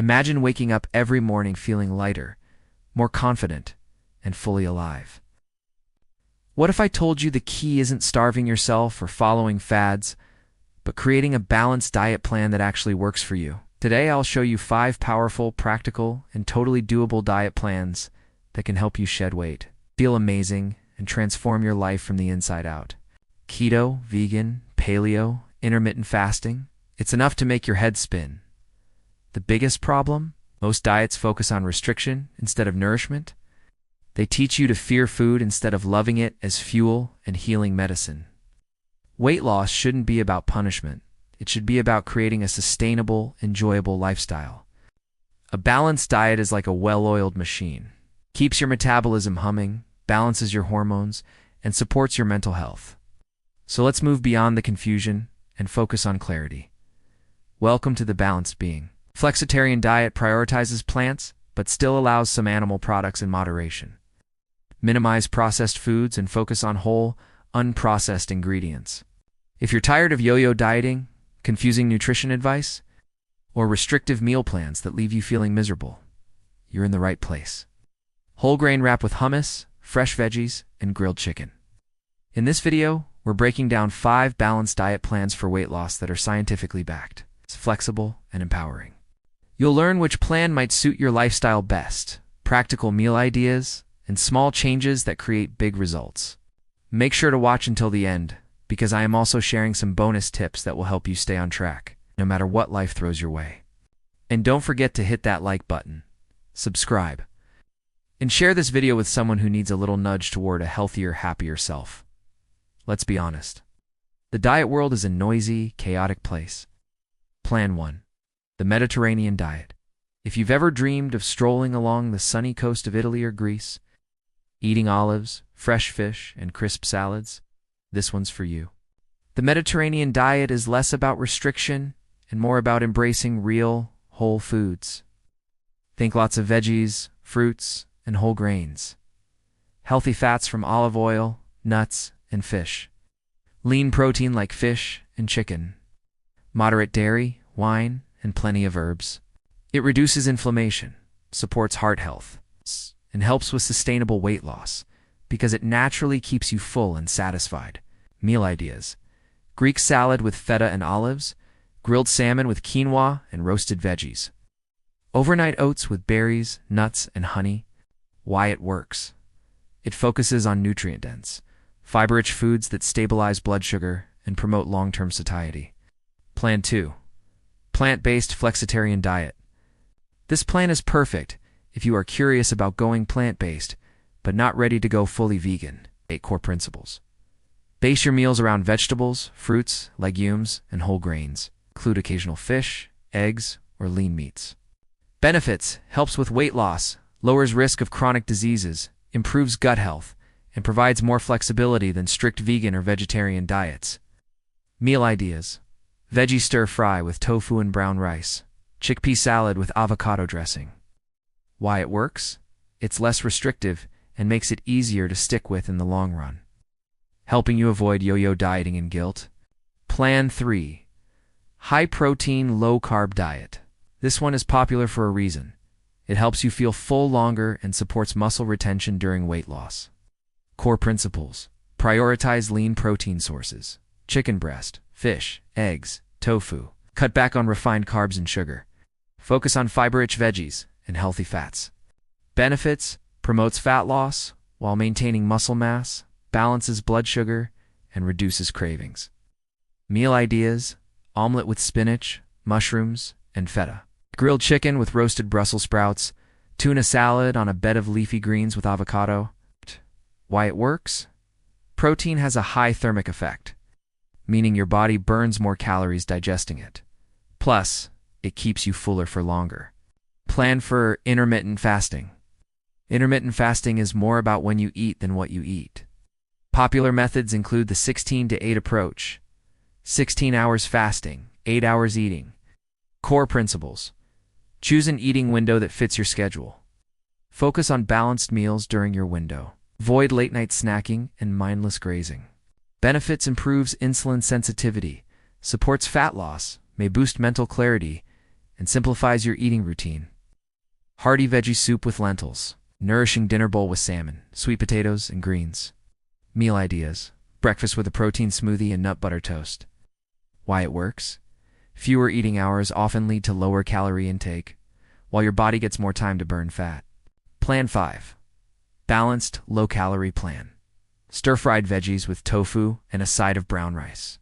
Imagine waking up every morning feeling lighter, more confident, and fully alive. What if I told you the key isn't starving yourself or following fads, but creating a balanced diet plan that actually works for you? Today, I'll show you 5 powerful, practical, and totally doable diet plans that can help you shed weight, feel amazing, and transform your life from the inside out. Keto, vegan, paleo, intermittent fasting. It's enough to make your head spin. The biggest problem? Most diets focus on restriction instead of nourishment. They teach you to fear food instead of loving it as fuel and healing medicine. Weight loss shouldn't be about punishment. It should be about creating a sustainable, enjoyable lifestyle. A balanced diet is like a well-oiled machine. Keeps your metabolism humming, balances your hormones, and supports your mental health. So let's move beyond the confusion and focus on clarity. Welcome to the Balanced Being. Flexitarian diet prioritizes plants, but still allows some animal products in moderation. Minimize processed foods and focus on whole, unprocessed ingredients. If you're tired of yo-yo dieting, confusing nutrition advice, or restrictive meal plans that leave you feeling miserable, you're in the right place. Whole grain wrap with hummus, fresh veggies, and grilled chicken. In this video, we're breaking down 5 balanced diet plans for weight loss that are scientifically backed. It's flexible and empowering. You'll learn which plan might suit your lifestyle best, practical meal ideas, and small changes that create big results. Make sure to watch until the end, because I am also sharing some bonus tips that will help you stay on track, no matter what life throws your way. And don't forget to hit that like button, subscribe, and share this video with someone who needs a little nudge toward a healthier, happier self. Let's be honest. The diet world is a noisy, chaotic place. Plan 1. The Mediterranean diet. If you've ever dreamed of strolling along the sunny coast of Italy or Greece, eating olives, fresh fish, and crisp salads, this one's for you. The Mediterranean diet is less about restriction and more about embracing real, whole foods. Think lots of veggies, fruits, and whole grains. Healthy fats from olive oil, nuts, and fish. Lean protein like fish and chicken. Moderate dairy, wine, and plenty of herbs. It reduces inflammation, supports heart health, and helps with sustainable weight loss because it naturally keeps you full and satisfied. Meal ideas. Greek salad with feta and olives, grilled salmon with quinoa and roasted veggies. Overnight oats with berries, nuts, and honey. Why it works. It focuses on nutrient-dense, fiber-rich foods that stabilize blood sugar and promote long-term satiety. Plan 2. Plant-based flexitarian diet. This plan is perfect if you are curious about going plant-based, but not ready to go fully vegan. 8 core principles. Base your meals around vegetables, fruits, legumes, and whole grains. Include occasional fish, eggs, or lean meats. Benefits: helps with weight loss, lowers risk of chronic diseases, improves gut health, and provides more flexibility than strict vegan or vegetarian diets. Meal ideas. Veggie stir-fry with tofu and brown rice. Chickpea salad with avocado dressing. Why it works? It's less restrictive and makes it easier to stick with in the long run. Helping you avoid yo-yo dieting and guilt. Plan 3. High-protein, low-carb diet. This one is popular for a reason. It helps you feel full longer and supports muscle retention during weight loss. Core principles. Prioritize lean protein sources. Chicken breast, fish, eggs, tofu. Cut back on refined carbs and sugar. Focus on fiber-rich veggies and healthy fats. Benefits: promotes fat loss while maintaining muscle mass, balances blood sugar, and reduces cravings. Meal ideas: omelet with spinach, mushrooms, and feta. Grilled chicken with roasted Brussels sprouts. Tuna salad on a bed of leafy greens with avocado. Why it works? Protein has a high thermic effect, meaning your body burns more calories digesting it. Plus, it keeps you fuller for longer. Plan for intermittent fasting. Intermittent fasting is more about when you eat than what you eat. Popular methods include the 16-to-8 approach, 16 hours fasting, 8 hours eating. Core principles: choose an eating window that fits your schedule. Focus on balanced meals during your window. Avoid late-night snacking and mindless grazing. Benefits: improves insulin sensitivity, supports fat loss, may boost mental clarity, and simplifies your eating routine. Hearty veggie soup with lentils, nourishing dinner bowl with salmon, sweet potatoes, and greens. Meal ideas: breakfast with a protein smoothie and nut butter toast. Why it works? Fewer eating hours often lead to lower calorie intake, while your body gets more time to burn fat. Plan 5. Balanced, low-calorie plan. Stir-fried veggies with tofu and a side of brown rice.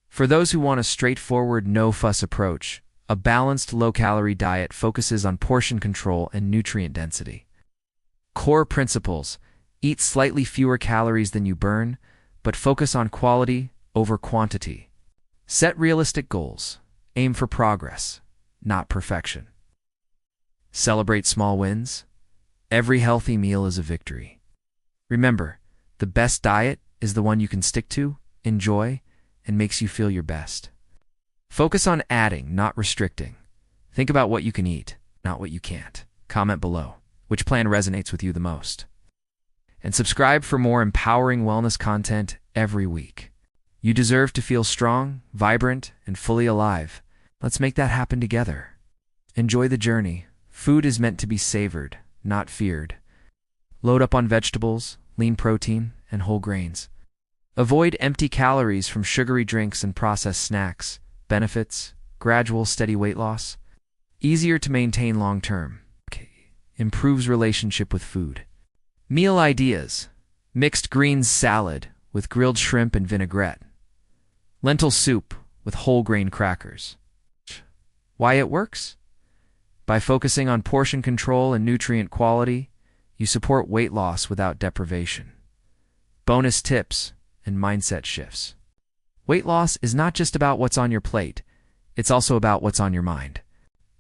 For those who want a straightforward, no-fuss approach, a balanced, low-calorie diet focuses on portion control and nutrient density. Core principles: eat slightly fewer calories than you burn, but focus on quality over quantity. Set realistic goals. Aim for progress, not perfection. Celebrate small wins. Every healthy meal is a victory. Remember, the best diet is the one you can stick to, enjoy, and makes you feel your best. Focus on adding, not restricting. Think about what you can eat, not what you can't. Comment below which plan resonates with you the most. And subscribe for more empowering wellness content every week. You deserve to feel strong, vibrant, and fully alive. Let's make that happen together. Enjoy the journey. Food is meant to be savored, not feared. Load up on vegetables, lean protein, and whole grains. Avoid empty calories from sugary drinks and processed snacks. Benefits: gradual, steady weight loss. Easier to maintain long-term. Improves relationship with food. Meal ideas: mixed greens salad with grilled shrimp and vinaigrette. Lentil soup with whole grain crackers. Why it works? By focusing on portion control and nutrient quality, you support weight loss without deprivation. Bonus tips and mindset shifts. Weight loss is not just about what's on your plate, it's also about what's on your mind.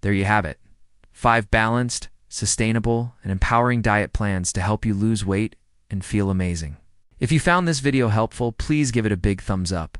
There you have it. 5 balanced, sustainable, and empowering diet plans to help you lose weight and feel amazing. If you found this video helpful, please give it a big thumbs up.